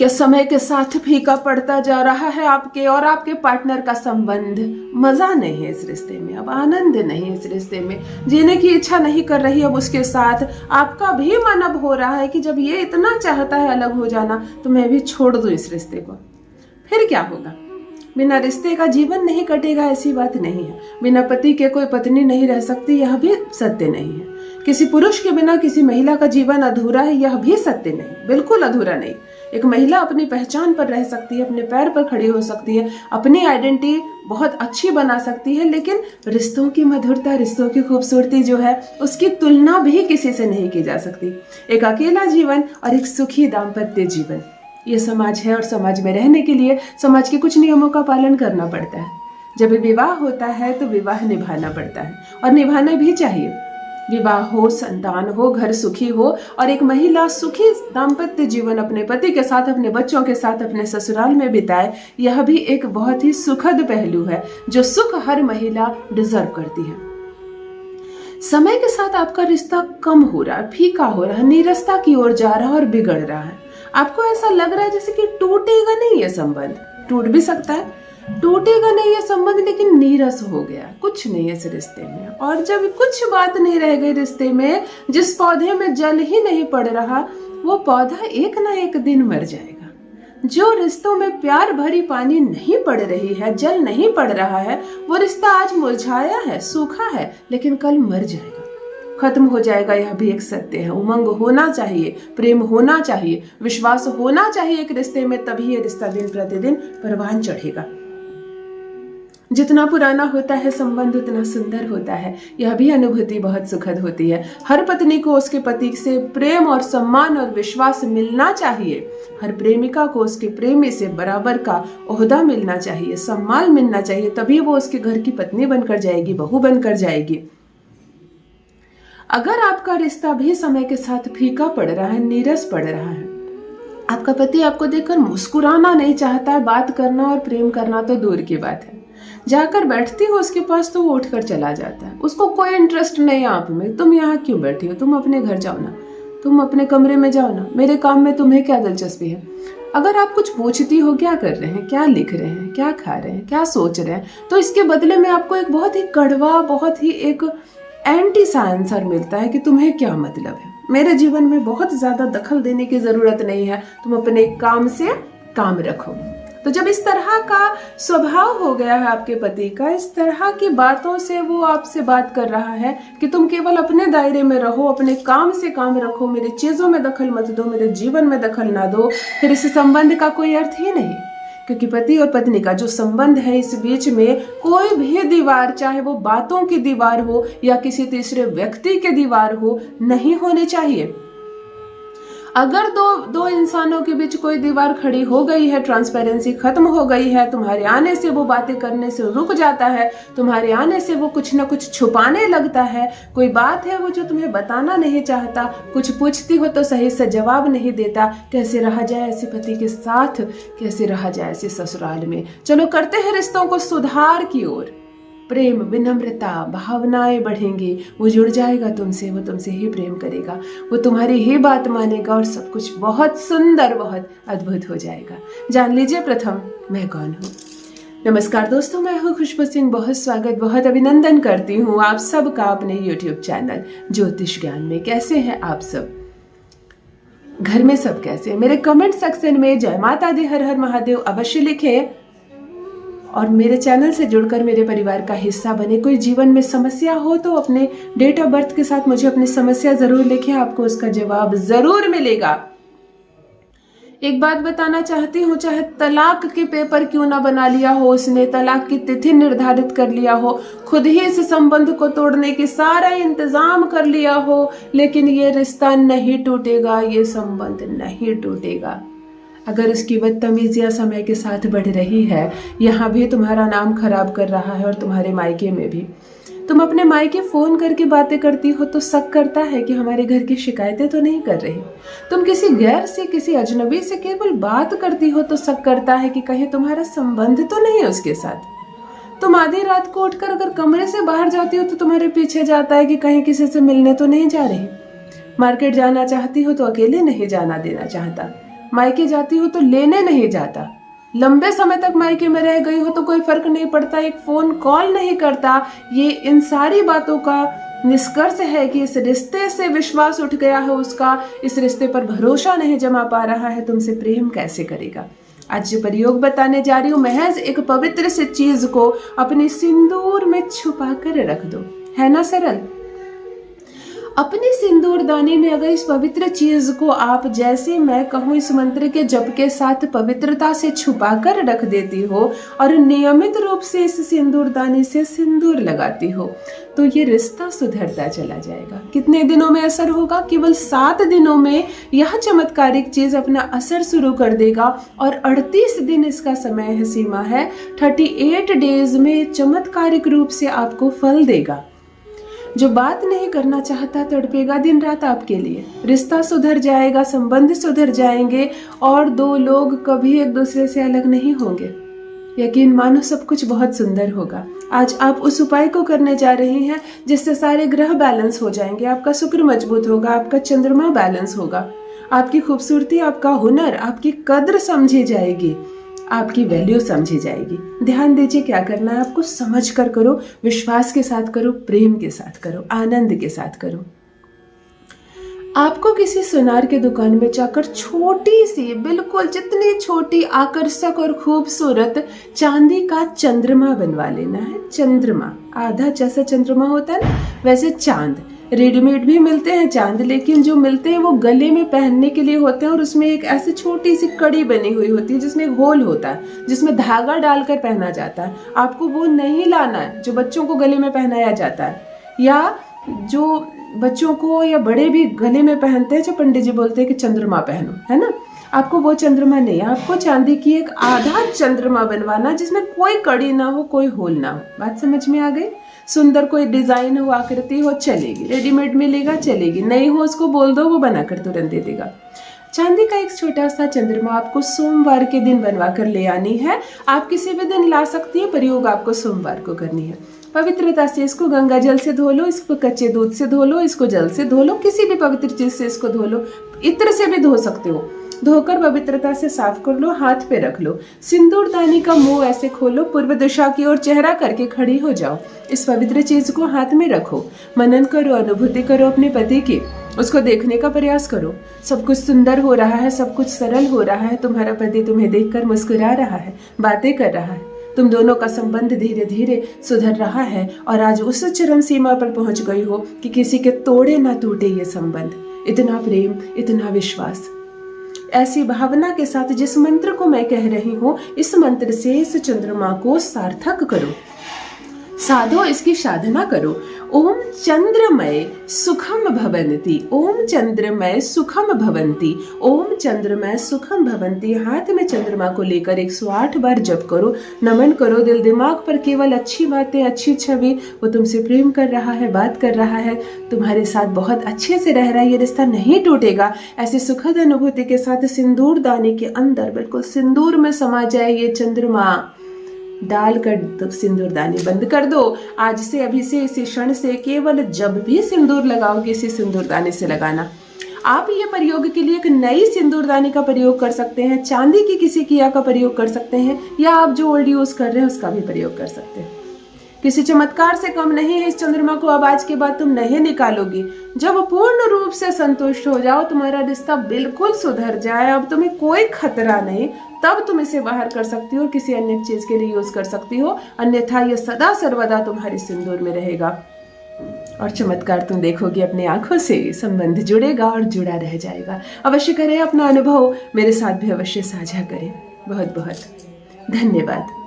क्या समय के साथ फीका पड़ता जा रहा है आपके और आपके पार्टनर का संबंध? मजा नहीं है इस रिश्ते में, अब आनंद नहीं इस रिश्ते में, जीने की इच्छा नहीं कर रही अब उसके साथ। आपका भी मन अब हो रहा है कि जब ये इतना चाहता है अलग हो जाना तो मैं भी छोड़ दूं इस रिश्ते को। फिर क्या होगा? बिना रिश्ते का जीवन नहीं कटेगा ऐसी बात नहीं है। बिना पति के कोई पत्नी नहीं रह सकती, यह भी सत्य नहीं है। किसी पुरुष के बिना किसी महिला का जीवन अधूरा है, यह भी सत्य नहीं, बिल्कुल अधूरा नहीं। एक महिला अपनी पहचान पर रह सकती है, अपने पैर पर खड़ी हो सकती है, अपनी आइडेंटिटी बहुत अच्छी बना सकती है, लेकिन रिश्तों की मधुरता, रिश्तों की खूबसूरती जो है उसकी तुलना भी किसी से नहीं की जा सकती। एक अकेला जीवन और एक सुखी दाम्पत्य जीवन, ये समाज है और समाज में रहने के लिए समाज के कुछ नियमों का पालन करना पड़ता है। जब विवाह होता है तो विवाह निभाना पड़ता है और निभाना भी चाहिए। विवाह हो, संतान हो, घर सुखी हो और एक महिला सुखी दाम्पत्य जीवन अपने पति के साथ, अपने बच्चों के साथ, अपने ससुराल में बिताए, यह भी एक बहुत ही सुखद पहलू है जो सुख हर महिला डिजर्व करती है। समय के साथ आपका रिश्ता कम हो रहा है, फीका हो रहा है, नीरसता की ओर जा रहा है और बिगड़ रहा है। आपको ऐसा लग रहा है जैसे कि टूटेगा नहीं ये संबंध, टूट भी सकता है, टूटेगा नहीं ये संबंध, लेकिन नीरस हो गया, कुछ नहीं है इस रिश्ते में। और जब कुछ बात नहीं रह गई रिश्ते में, जिस पौधे में जल ही नहीं पड़ रहा, वो पौधा एक ना एक दिन मर जाएगा। जो रिश्तों में प्यार भरी पानी नहीं पड़ रही है, जल नहीं पड़ रहा है, वो रिश्ता आज मुरझाया है, सूखा है, लेकिन कल मर जाएगा, खत्म हो जाएगा। यह भी एक सत्य है। उमंग होना चाहिए, प्रेम होना चाहिए, विश्वास होना चाहिए एक रिश्ते में, तभी ये रिश्ता दिन प्रतिदिन परवान चढ़ेगा। जितना पुराना होता है संबंध उतना सुंदर होता है, यह भी अनुभूति बहुत सुखद होती है। हर पत्नी को उसके पति से प्रेम और सम्मान और विश्वास मिलना चाहिए। हर प्रेमिका को उसके प्रेमी से बराबर का ओहदा मिलना चाहिए, सम्मान मिलना चाहिए, तभी वो उसके घर की पत्नी बनकर जाएगी, बहू बनकर जाएगी। अगर आपका रिश्ता भी समय के साथ फीका पड़ रहा है, नीरस पड़ रहा है, आपका पति आपको देखकर मुस्कुराना नहीं चाहता है, बात करना और प्रेम करना तो दूर की बात है, जाकर बैठती हो उसके पास तो वो उठकर चला जाता है, उसको कोई इंटरेस्ट नहीं आप में। तुम यहाँ क्यों बैठी हो? तुम अपने घर जाओ ना, तुम अपने कमरे में जाओ ना, मेरे काम में तुम्हें क्या दिलचस्पी है? अगर आप कुछ पूछती हो क्या कर रहे हैं, क्या लिख रहे हैं, क्या खा रहे हैं, क्या सोच रहे हैं, तो इसके बदले में आपको एक बहुत ही कड़वा, बहुत ही एक एंटी सा आंसर मिलता है कि तुम्हें क्या मतलब है, मेरे जीवन में बहुत ज्यादा दखल देने की जरूरत नहीं है, तुम अपने काम से काम रखो। तो जब इस तरह का स्वभाव हो गया है आपके पति का, इस तरह की बातों से वो आपसे बात कर रहा है कि तुम केवल अपने दायरे में रहो, अपने काम से काम रखो, मेरी चीजों में दखल मत दो, मेरे जीवन में दखल ना दो, फिर इस संबंध का कोई अर्थ ही नहीं। क्योंकि पति और पत्नी का जो संबंध है, इस बीच में कोई भी दीवार, चाहे वो बातों की दीवार हो या किसी तीसरे व्यक्ति की दीवार हो, नहीं होनी चाहिए। अगर दो इंसानों के बीच कोई दीवार खड़ी हो गई है, ट्रांसपेरेंसी खत्म हो गई है, तुम्हारे आने से वो बातें करने से रुक जाता है, तुम्हारे आने से वो कुछ ना कुछ छुपाने लगता है, कोई बात है वो जो तुम्हें बताना नहीं चाहता, कुछ पूछती हो तो सही से जवाब नहीं देता, कैसे रहा जाए ऐसे पति के साथ, कैसे रहा जाए ऐसे ससुराल में? चलो करते हैं रिश्तों को सुधार की ओर, प्रेम, विनम्रता, भावनाएं बढ़ेंगी, वो जुड़ जाएगा तुमसे, वो तुमसे ही प्रेम करेगा, वो तुम्हारी ही बात मानेगा और सब कुछ बहुत सुंदर, बहुत अद्भुत हो जाएगा। जान लीजिए प्रथम मैं कौन हूँ। नमस्कार दोस्तों, मैं हूँ खुशबू सिंह। बहुत स्वागत, बहुत अभिनंदन करती हूँ आप सबका अपने YouTube चैनल ज्योतिष ज्ञान में। कैसे हैं आप सब? घर में सब कैसे हैं? मेरे कमेंट सेक्शन में जय माता दी, हर हर महादेव अवश्य लिखें और मेरे चैनल से जुड़कर मेरे परिवार का हिस्सा बने। कोई जीवन में समस्या हो तो अपने डेट ऑफ बर्थ के साथ मुझे अपनी समस्या जरूर लिखें, आपको उसका जवाब जरूर मिलेगा। एक बात बताना चाहती हूँ, चाहे तलाक के पेपर क्यों ना बना लिया हो उसने, तलाक की तिथि निर्धारित कर लिया हो, खुद ही इस संबंध को तोड़ने की सारा इंतजाम कर लिया हो, लेकिन ये रिश्ता नहीं टूटेगा, ये संबंध नहीं टूटेगा। अगर उसकी बदतमीजियां समय के साथ बढ़ रही है, यहाँ भी तुम्हारा नाम खराब कर रहा है और तुम्हारे मायके में भी। तुम अपने मायके फोन करके बातें करती हो तो शक करता है कि हमारे घर की शिकायतें तो नहीं कर रही। तुम किसी गैर से, किसी अजनबी से केवल बात करती हो तो शक करता है कि कहीं तुम्हारा संबंध तो नहीं है उसके साथ। तुम आधी रात को उठकर अगर कमरे से बाहर जाती हो तो तुम्हारे पीछे जाता है कि कहीं किसी से मिलने तो नहीं जा रही। मार्केट जाना चाहती हो तो अकेले नहीं जाना देना चाहता। मायके जाती हो तो लेने नहीं जाता, लंबे समय तक मायके में रह गई हो तो कोई फर्क नहीं पड़ता, एक फोन कॉल नहीं करता। ये इन सारी बातों का निष्कर्ष है कि इस रिश्ते से विश्वास उठ गया है उसका, इस रिश्ते पर भरोसा नहीं जमा पा रहा है, तुमसे प्रेम कैसे करेगा। आज जो प्रयोग बताने जा रही हूँ, महज एक पवित्र सी चीज को अपने सिंदूर में छुपा कर रख दो। है ना सरल? अपनी सिंदूरदानी में अगर इस पवित्र चीज को आप, जैसे मैं कहूँ, इस मंत्र के जप के साथ पवित्रता से छुपा कर रख देती हो और नियमित रूप से इस सिंदूरदानी से सिंदूर लगाती हो, तो ये रिश्ता सुधरता चला जाएगा। कितने दिनों में असर होगा? केवल 7 दिनों में यह चमत्कारिक चीज अपना असर शुरू कर देगा और 38 दिन इसका समय है, सीमा है। 38 डेज में चमत्कारिक रूप से आपको फल देगा। जो बात नहीं करना चाहता तड़पेगा दिन रात आपके लिए। रिश्ता सुधर जाएगा, संबंध सुधर जाएंगे और 2 लोग कभी एक दूसरे से अलग नहीं होंगे। यकीन मानो सब कुछ बहुत सुंदर होगा। आज आप उस उपाय को करने जा रहे हैं जिससे सारे ग्रह बैलेंस हो जाएंगे, आपका शुक्र मजबूत होगा, आपका चंद्रमा बैलेंस होगा, आपकी खूबसूरती, आपका हुनर, आपकी कद्र समझी जाएगी, आपकी वैल्यू समझी जाएगी। ध्यान दीजिए क्या करना है आपको, समझ कर करो, विश्वास के साथ करो, प्रेम के साथ करो, आनंद के साथ करो। आपको किसी सुनार के दुकान में जाकर छोटी सी, बिल्कुल जितनी छोटी, आकर्षक और खूबसूरत चांदी का चंद्रमा बनवा लेना है। चंद्रमा, आधा जैसा चंद्रमा होता है ना, वैसे चांद। रेडीमेड भी मिलते हैं चांद, लेकिन जो मिलते हैं वो गले में पहनने के लिए होते हैं और उसमें एक ऐसी छोटी सी कड़ी बनी हुई होती है जिसमें एक होल होता है, जिसमें धागा डालकर पहना जाता है। आपको वो नहीं लाना है जो बच्चों को गले में पहनाया जाता है, या जो बच्चों को या बड़े भी गले में पहनते हैं, जो पंडित जी बोलते हैं कि चंद्रमा पहनो, है ना। आपको वो चंद्रमा नहीं, आपको चांदी की एक आधा चंद्रमा बनवाना जिसमें कोई कड़ी ना हो, कोई होल ना हो। बात समझ में आ गई? सुंदर कोई डिजाइन हो, आकृति हो, चलेगी। रेडीमेड मिलेगा, चलेगी। नहीं हो उसको बोल दो, वो बनाकर तुरंत दे देगा। चांदी का एक छोटा सा चंद्रमा आपको सोमवार के दिन बनवा कर ले आनी है। आप किसी भी दिन ला सकती है, प्रयोग आपको सोमवार को करनी है। पवित्रता से इसको गंगा जल से धो लो, इसको कच्चे दूध से धो लो, इसको जल से धो लो, किसी भी पवित्र चीज से इसको धो लो, इत्र से भी धो सकते हो। धोकर पवित्रता से साफ कर लो, हाथ पे रख लो। सिंदूरदानी का मुंह ऐसे खोलो, पूर्व दिशा की ओर चेहरा करके खड़ी हो जाओ। इस पवित्र चीज को हाथ में रखो, मनन करो, अनुभूति करो अपने पति की, उसको देखने का प्रयास करो। सब कुछ सुंदर हो रहा है, सब कुछ सरल हो रहा है, तुम्हारा पति तुम्हें देखकर मुस्कुरा रहा है, बातें कर रहा है, तुम दोनों का संबंध धीरे धीरे सुधर रहा है और आज उस चरम सीमा पर पहुंच गई हो कि किसी के तोड़े ना टूटे ये संबंध। इतना प्रेम, इतना विश्वास, ऐसी भावना के साथ जिस मंत्र को मैं कह रही हूँ, इस मंत्र से इस चंद्रमा को सार्थक करो, साधो, इसकी साधना करो। ओम चंद्रमय सुखम भवन्ति, ओम चंद्रमय सुखम भवन्ति, ओम चंद्रमय सुखम भवन्ति। हाथ में चंद्रमा को लेकर 108 बार जप करो, नमन करो। दिल दिमाग पर केवल अच्छी बातें, अच्छी छवि, वो तुमसे प्रेम कर रहा है, बात कर रहा है, तुम्हारे साथ बहुत अच्छे से रह रहा है, ये रिश्ता नहीं टूटेगा। ऐसी सुखद अनुभूति के साथ सिंदूर दानी के अंदर बिल्कुल सिंदूर में समा जाए ये चंद्रमा, डालकर सिंदूरदानी बंद कर दो। आज से, अभी से, इसी क्षण से केवल जब भी सिंदूर लगाओगे इसी सिंदूरदानी से लगाना। आप ये प्रयोग के लिए एक नई सिंदूरदानी का प्रयोग कर सकते हैं, चांदी की किसी किया का प्रयोग कर सकते हैं, या आप जो ओल्ड यूज कर रहे हैं उसका भी प्रयोग कर सकते हैं। किसी चमत्कार से कम नहीं है। इस चंद्रमा को अब आज के बाद तुम नहीं निकालोगी। जब पूर्ण रूप से संतुष्ट हो जाओ, तुम्हारा रिश्ता बिल्कुल सुधर जाए, अब तुम्हें कोई खतरा नहीं, तब तुम इसे बाहर कर सकती हो और किसी अन्य चीज के लिए यूज कर सकती हो। अन्यथा ये सदा सर्वदा तुम्हारे सिंदूर में रहेगा और चमत्कार तुम देखोगी अपनी आंखों से। संबंध जुड़ेगा और जुड़ा रह जाएगा। अवश्य करें, अपना अनुभव मेरे साथ भी अवश्य साझा करें। बहुत बहुत धन्यवाद।